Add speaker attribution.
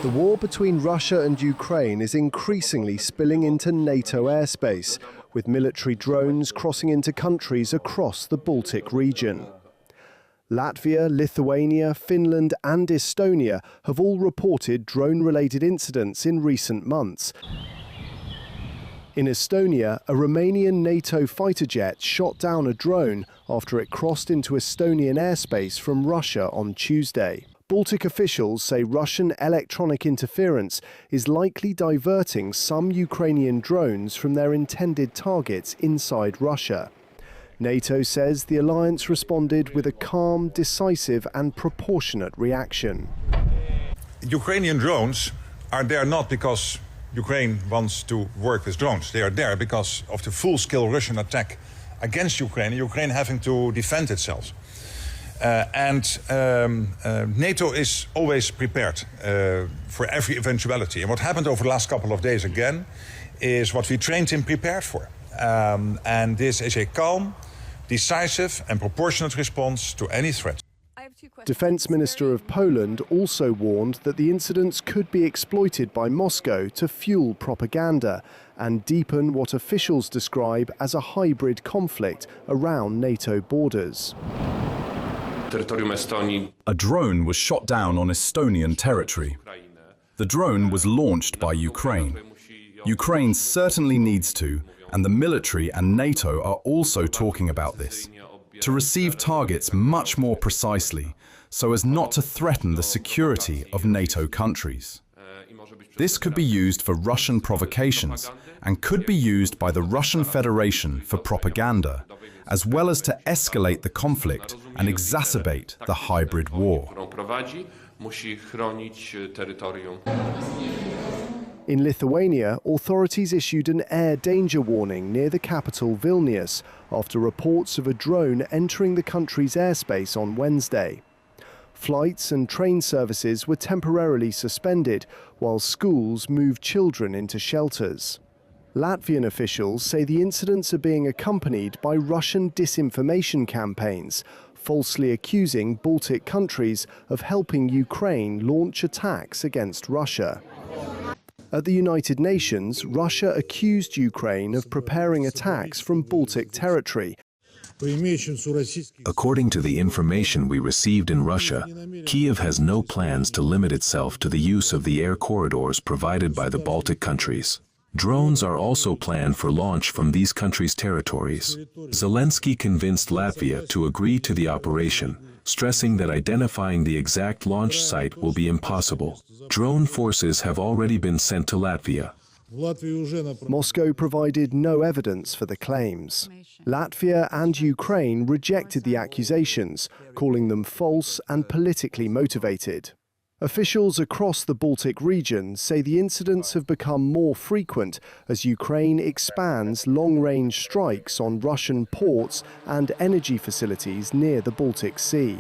Speaker 1: The war between Russia and Ukraine is increasingly spilling into NATO airspace, with military drones crossing into countries across the Baltic region. Latvia, Lithuania, Finland and Estonia have all reported drone-related incidents in recent months. In Estonia, a Romanian NATO fighter jet shot down a drone after it crossed into Estonian airspace from Russia on Tuesday. Baltic officials say Russian electronic interference is likely diverting some Ukrainian drones from their intended targets inside Russia. NATO says the alliance responded with a calm, decisive and proportionate reaction.
Speaker 2: Ukrainian drones are there not because Ukraine wants to work with drones. They are there because of the full-scale Russian attack against Ukraine having to defend itself. NATO is always prepared for every eventuality. And what happened over the last couple of days again is what we trained and prepared for. And this is a calm, decisive and proportionate response to any threat.
Speaker 1: Defence Minister of Poland also warned that the incidents could be exploited by Moscow to fuel propaganda and deepen what officials describe as a hybrid conflict around NATO borders.
Speaker 3: A drone was shot down on Estonian territory. The drone was launched by Ukraine. Ukraine certainly needs to, and the military and NATO are also talking about this, to receive targets much more precisely so as not to threaten the security of NATO countries. This could be used for Russian provocations and could be used by the Russian Federation for propaganda, as well as to escalate the conflict and exacerbate the hybrid war.
Speaker 1: In Lithuania, authorities issued an air danger warning near the capital Vilnius after reports of a drone entering the country's airspace on Wednesday. Flights and train services were temporarily suspended, while schools moved children into shelters. Latvian officials say the incidents are being accompanied by Russian disinformation campaigns, falsely accusing Baltic countries of helping Ukraine launch attacks against Russia. At the United Nations, Russia accused Ukraine of preparing attacks from Baltic territory.
Speaker 4: According to the information we received in Russia, Kiev has no plans to limit itself to the use of the air corridors provided by the Baltic countries. Drones are also planned for launch from these countries' territories. Zelensky convinced Latvia to agree to the operation, stressing that identifying the exact launch site will be impossible. Drone forces have already been sent to Latvia.
Speaker 1: Moscow provided no evidence for the claims. Latvia and Ukraine rejected the accusations, calling them false and politically motivated. Officials across the Baltic region say the incidents have become more frequent as Ukraine expands long-range strikes on Russian ports and energy facilities near the Baltic Sea.